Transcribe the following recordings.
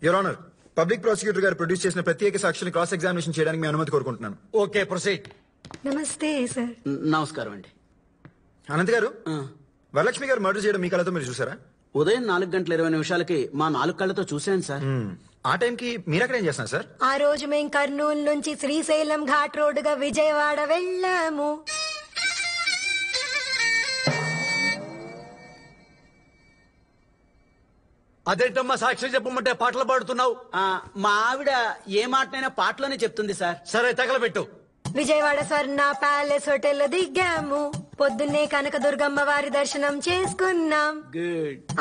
Your honour, public prosecutor గారు produce చేసిన ప్రత్యేక సాక్షిని క్రాస్ ఎగ్జామినేషన్ చేయడానికి మీ అనుమతి కోరుకుంటున్నాను. Okay, proceed. నమస్తే సార్. నమస్కారం అండి. అనంత్ గారు, వరలక్ష్మి గారు మర్డర్ చేయడం మీ కళ్ళతో మీరు చూసారా? ఉదయం 4:20 మా 4 కళ్ళతో చూశాను సార్. ఆ టైంకి మీరక్కడ ఏం చేస్తున్నారు సార్? ఆ రోజు మేం కర్నూలు నుంచి శ్రీశైలం ఘాట్ రోడ్డుగా విజయవాడ వెళ్ళాము. అదేంటమ్మా సాక్ష్యం చెప్పమంటే పాటలు పాడుతున్నావు? మా ఆవిడ ఏ మాటనైనా పాటలోనే చెప్తుంది సార్. సరే, తగలబెట్టు. విజయవాడ స్వర్ణ ప్యాలెస్ హోటల్ దిగాము. పొద్దున్నే కనకదుర్గమ్మ వారి దర్శనం చేసుకున్నాం.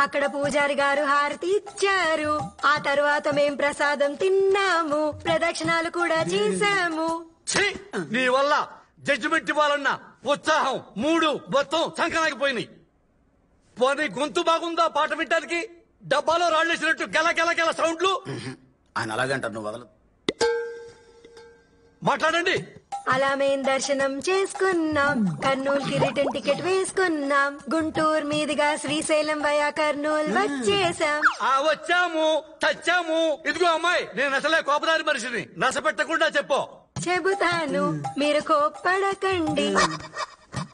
అక్కడ పూజారి గారు హారతి ఇచ్చారు. ఆ తర్వాత మేం ప్రసాదం తిన్నాము. ప్రదక్షిణాలు కూడా చేశాము. నీ వల్ల జడ్జిమెంట్ ఇవ్వాలన్నా ఉత్సాహం, మూడు మొత్తం సంకనాగిపోయినాయి. పోనీ గొంతు బాగుందా పాట వినడానికి? డబ్బాలో రాళ్ళేసినట్టు గెల గెల గెల సౌండ్లు. ఆయన అలాగంటారు, నువ్వు వదలదు. మాట్లాడండి. అలా మేం దర్శనం చేసుకున్నాం. కర్నూలుకి రిటర్న్ టికెట్ వేసుకున్నాం. గుంటూరు మీదుగా శ్రీశైలం వయా కర్నూలు వచ్చేసాం. వచ్చాము, చచ్చాము. ఇదిగో అమ్మాయి, నేను అసలే కోపదారి మనిషిని. నశ పెట్టకుండా చెప్పు. చెబుతాను, మీరు కోప్పడకండి,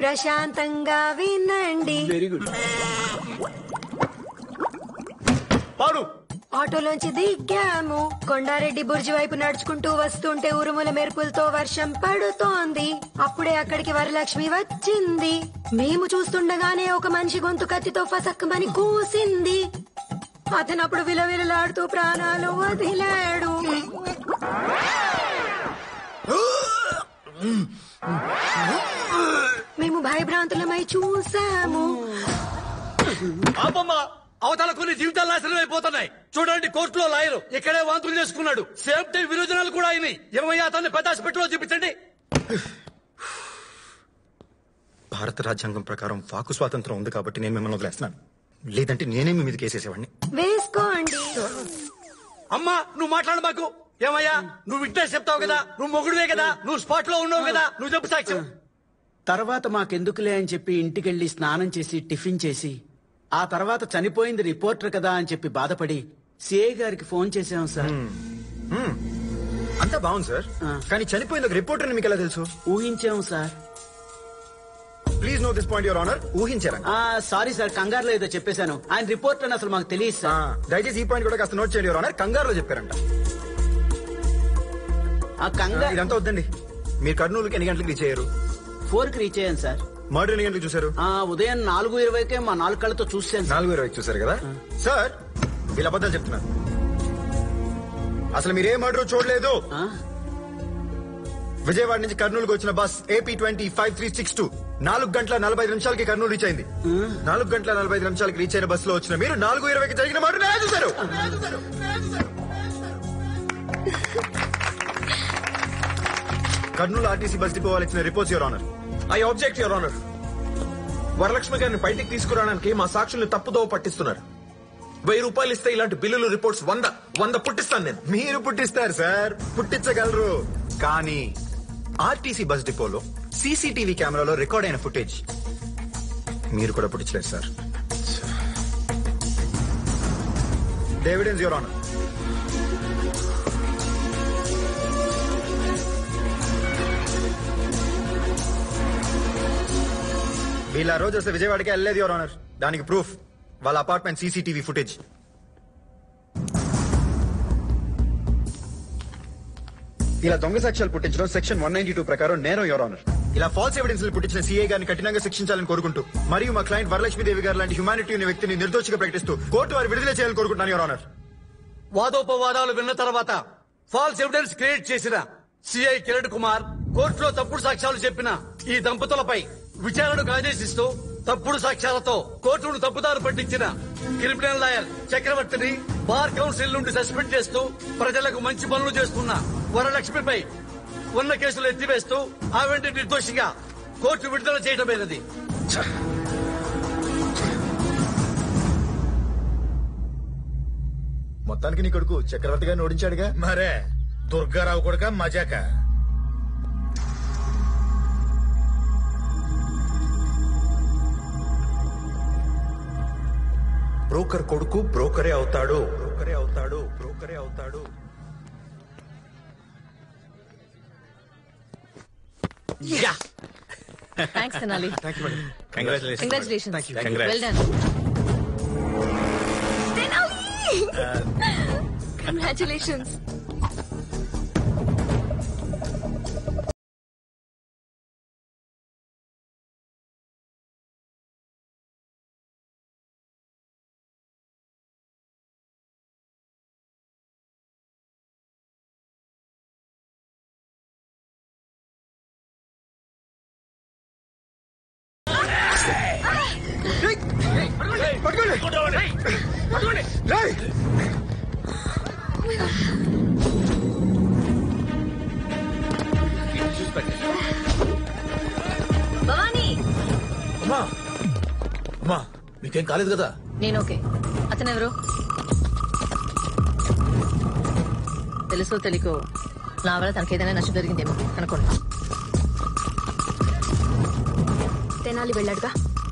ప్రశాంతంగా వినండి. Very good. పాడు. ఆటోలోంచి దిగాము. కొండారెడ్డి బుర్జి వైపు నడుచుకుంటూ వస్తుంటే ఉరుముల మెరుపులతో వర్షం పడుతోంది. అప్పుడే అక్కడికి వరలక్ష్మి వచ్చింది. మేము చూస్తుండగానే ఒక మనిషి గొంతు కత్తితో ఫసక్కమని కూసింది. అతను అప్పుడు విలవిలలాడుతూ ప్రాణాలు వదిలాడు. మేము భయభ్రాంతులమై చూసాము. అవతల కొన్ని జీవితాలు నాశనం అయిపోతున్నాయి. చూడండి, కోర్టులో లాయరు ఇక్కడే వాంతులు చేసుకున్నాడు. సేఫ్టీ విరోచనాలు కూడా అయినాయి. ఏమయ్యా, అతన్ని పెద్ద హాస్పిటల్లో చూపించండి. భారత రాజ్యాంగం ప్రకారం వాకు స్వాతంత్రం ఉంది కాబట్టి నేను మిమ్మల్ని వదిలేస్తున్నాను. లేదంటే నేనే మీ మీద కేసేసేవాడిని. వేసుకోండి. అమ్మా, నువ్వు మాట్లాడు మాకు. ఏమయ్యా, నువ్వు విట్నెస్ చెప్తావు కదా, నువ్వు మొగుడువే కదా, నువ్వు స్పాట్ లో ఉన్నావు కదా, నువ్వు చెప్పు సాక్ష్యం. తర్వాత మాకెందుకులే అని చెప్పి ఇంటికెళ్లి స్నానం చేసి టిఫిన్ చేసి ఆ తర్వాత చనిపోయింది రిపోర్టర్ కదా అని చెప్పి బాధపడి సిఐ గారికి ఫోన్ చేశాం సార్. అంతా బాగుంది సార్, కానీ చనిపోయింది ఒక రిపోర్టర్ మీకు ఎలా తెలుసు? ఊహించాం sir. Please note this point your honour. ఊహించారా? సారీ సార్, కంగారులో ఏదో చెప్పేశాను. ఆయన రిపోర్టర్ అని అసలు మాకు తెలియదు సార్. దయచేసి ఈ పాయింట్ కూడా కాస్త నోట్ చేయండి యువర్ ఆనర్. కంగారులో చెప్పారంట. ఇదంతా వద్దండి. మీరు కర్నూలుకి ఎన్ని గంటలకు రీచ్ అయ్యారు? 4కి రీచ్ అయ్యాను సార్. మర్డర్ ఎన్ని గంటలకు చూసారు? ఉదయం 4:20కే మా 4 కళ్ళతో చూసాను. 4:20 చూసారు కదా సార్? వీళ్ళ అబద్ధాలు చెప్తున్నారు. అసలు మీరే మర్డర్ చూడలేదు. విజయవాడ నుంచి కర్నూలుకి వచ్చిన బస్ AP 205362 4:45 కర్నూలు రీచ్ అయింది. 4:45 రీచ్ అయిన బస్ లో వచ్చిన మీరు 4:20కి జరిగిన మర్డర్ చూసారు. కర్నూలు ఆర్టీసీ బస్ డిపో వాళ్ళు ఇచ్చిన reports your honour. I object your honour. Varalakshmi గారిని బయటికి తీసుకురావడానికి మా సాక్షుల్ని తప్పుదోవ పట్టిస్తున్నారు. 1000 రూపాయలు ఇస్తే ఇలాంటి బిల్లులు రిపోర్ట్స్ 100 పుట్టిస్తాను నేను. మీరు పుట్టిస్తారు సార్, పుట్టించగలరు. కానీ ఆర్టీసీ బస్ డిపోలో CCTV కెమెరాలో రికార్డ్ అయిన ఫుటేజ్ మీరు కూడా పుట్టించలేదు సార్. Evidence your honour. వీళ్ళ రోజు అసలు విజయవాడకి వెళ్ళలేదు యువర్ ఆనర్. దానికి ప్రూఫ్ వాళ్ళ అపార్ట్మెంట్ CCTV ఫుటేజ్. ఇలా దొంగ సాక్ష్యాలు పుట్టించడం సెక్షన్ 192 ప్రకారం నేరం యువర్ ఆనర్. ఇలా ఫాల్స్ ఎవిడెన్స్ పుట్టించిన CA గారిని కఠినంగా శిక్షించాలని కోరుకుంటూ మరియు మా క్లయింట్ వరలక్ష్మీదేవి గారు లాంటి హ్యుమానిటీ ఉన్న వ్యక్తిని నిర్దోషిగా ప్రకటిస్తూ కోర్టు వారి విడుదల చేయాలని కోరుకుంటున్నాను యువర్ ఆనర్. వాదోపవాదాలు విన్న తర్వాత ఫాల్స్ ఎవిడెన్స్ క్రియేట్ చేసిన సిఐ కిరణ్ కుమార్ కోర్టులో తప్పుడు సాక్ష్యాలు చెప్పిన ఈ దంపతులపై విచారణకు ఆదేశిస్తూ తప్పుడు సాక్ష్యాలతో కోర్టును తప్పుదారు పట్టించిన క్రిమినల్ లాయర్ చక్రవర్తిని బార్ కౌన్సిల్ నుండి సస్పెండ్ చేస్తూ ప్రజలకు మంచి పనులు చేస్తున్న వరలక్ష్మిపై ఉన్న కేసులు ఎత్తివేస్తూ ఆవిడ నిర్దోషిగా కోర్టు విడుదల చేయడమైనది. మొత్తానికి నీ కొడుకు చక్రవర్తి గారిని ఓడించాడుగా. మరే దుర్గారావు కొడుక మజాక. బ్రోకర్ కొడుకు బ్రోకరే అవుతాడు. బ్రోకరే అవుతాడు. బ్రోకరే అవుతాడు. Thanks Tenali. Congratulations. Well done. Congratulations. Bhavani, అమ్మా మీకేం కాలేదు కదా? నేను ఓకే. అతనెవరు? తెలుసో తెలియకో నా వల్ల తనకేదైనా నష్టం జరిగిందేమో అనుకోండి. తెనాలి వెళ్ళాడుగా,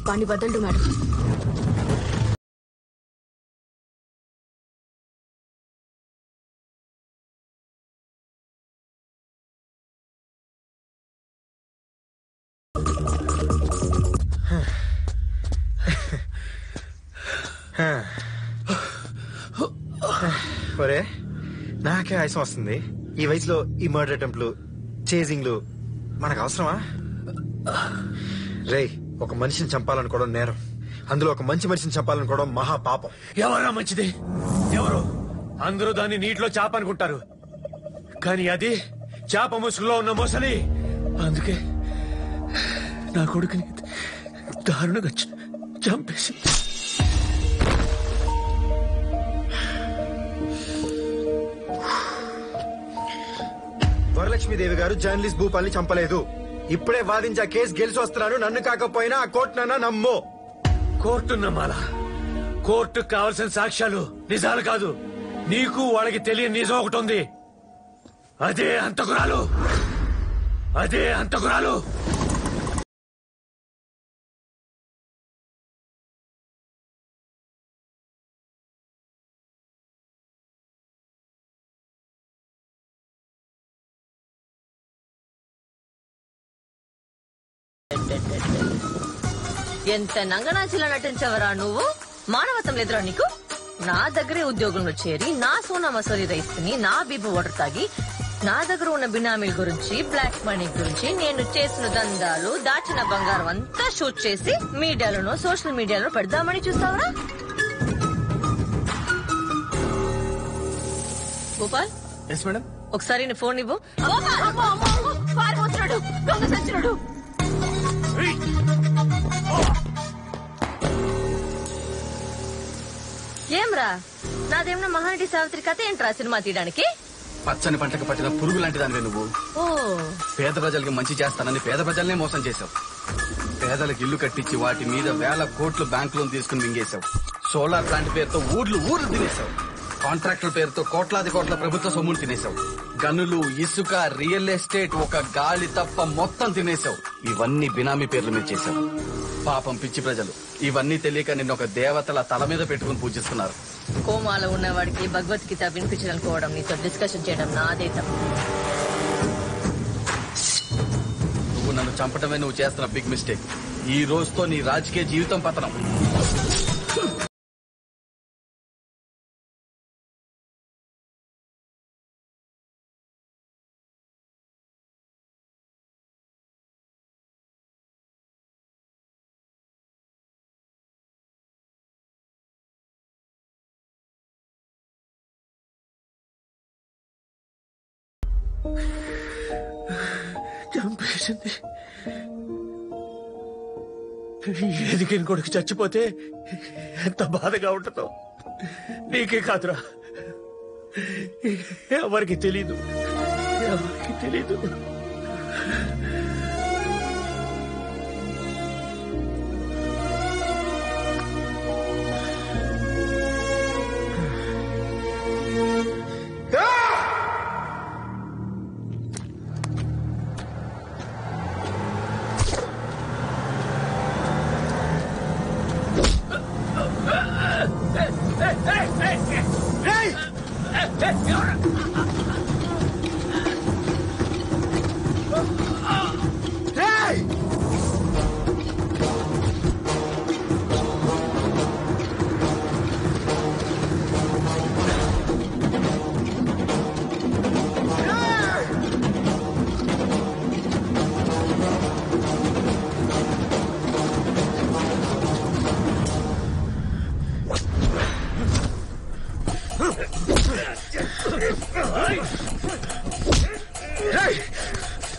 వాణ్ణి బద్దలు మేడం. ఒరే నాకే ఆయాసం వస్తుంది. ఈ వయసులో ఈ మర్డర్ అటెంప్ట్లు, చేజింగ్లు మనకు అవసరమా? రేయ్, ఒక మనిషిని చంపాలనుకోవడం నేరం, అందులో ఒక మంచి మనిషిని చంపాలనుకోవడం మహా పాపం. ఎవరా మంచిది? ఎవరు? అందరూ దాన్ని నీటిలో చేప అనుకుంటారు, కానీ అది చేప ముసుగులో ఉన్న మొసలి. అందుకే నా కొడుకుని దారుణంగా చంపేసి. వరలక్ష్మీదేవి గారు జర్నలిస్ట్ భూపాల్ని చంపలేదు. ఇప్పుడే వాదించి ఆ కేసు గెలిచి వస్తున్నాను. నన్ను కాకపోయినా ఆ కోర్టునన్నా నమ్ము. కోర్టు నమ్మాలా? కోర్టుకు కావలసిన సాక్ష్యాలు నిజాలు కాదు. నీకు వాళ్ళకి తెలియని నిజం ఒకటి ఉంది. అదే హంతకురాలు. అదే హంతకురాలు. ఎంత నంగనాచిలా నటించవరా నువ్వు? మానవత్వం లేదురా నీకు? నా దగ్గరే ఉద్యోగంలో చేరి నా సోనా మసూరి రైస్ తిని నా బీబీ వాటర్ తాగి నా దగ్గర ఉన్న బినామీల గురించి, బ్లాక్ మనీ గురించి, నేను చేసిన దందాలు, దాచిన బంగారం అంతా షూట్ చేసి మీడియాలోనో సోషల్ మీడియాలో పెడదామని చూస్తావరా? గోపాల్, ఒకసారి నీ ఫోన్ ఇవ్వు. పారిపోతున్నాడు, దొంగ సచ్చినాడు. ఏమ్రా, నాదేమన్నా మహానటి సావిత్రి కథ ఏంట్రా సినిమా తీయడానికి? పచ్చని పంటకు పట్టిన పురుగు లాంటి దానివే నువ్వు. పేద ప్రజలకి మంచి చేస్తానని పేద ప్రజల్నే మోసం చేశావు. పేదలకు ఇల్లు కట్టించి వాటి మీద వేల కోట్లు బ్యాంక్ లోన్ తీసుకుని మింగేశావు. సోలార్ ప్లాంట్ పేరుతో ఊర్లు తినేశావు. కాంట్రాక్టుల పేరుతో కోట్లాది కోట్ల ప్రభుత్వ సొమ్ములు తినేశావు. గనులు, ఇసుక, రియల్ ఎస్టేట్, ఒక గాలి తప్ప మొత్తం తినేశావు. ఇవన్నీ బినామీ పేర్ల మీద చేశావు. పాపం పిచ్చి ప్రజలు ఇవన్నీ తెలియక నిన్న ఒక దేవతల తల మీద పెట్టుకుని పూజిస్తున్నారు. కోమాలో ఉన్నవాడికి భగవద్గీత వినిపించాలనుకోవడం, నీతో డిస్కషన్ చేయడం నాదే తప్పు. నువ్వు నన్ను చంపటమే నువ్వు చేస్తున్న బిగ్ మిస్టేక్. ఈ రోజుతో నీ రాజకీయ జీవితం పతనం. చంపేసింది. ఎదిగిన కొడుకు చచ్చిపోతే ఎంత బాధగా ఉంటుందో నీకే కాదురా, ఎవరికి తెలీదు.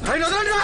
ఆయన వదలండి రా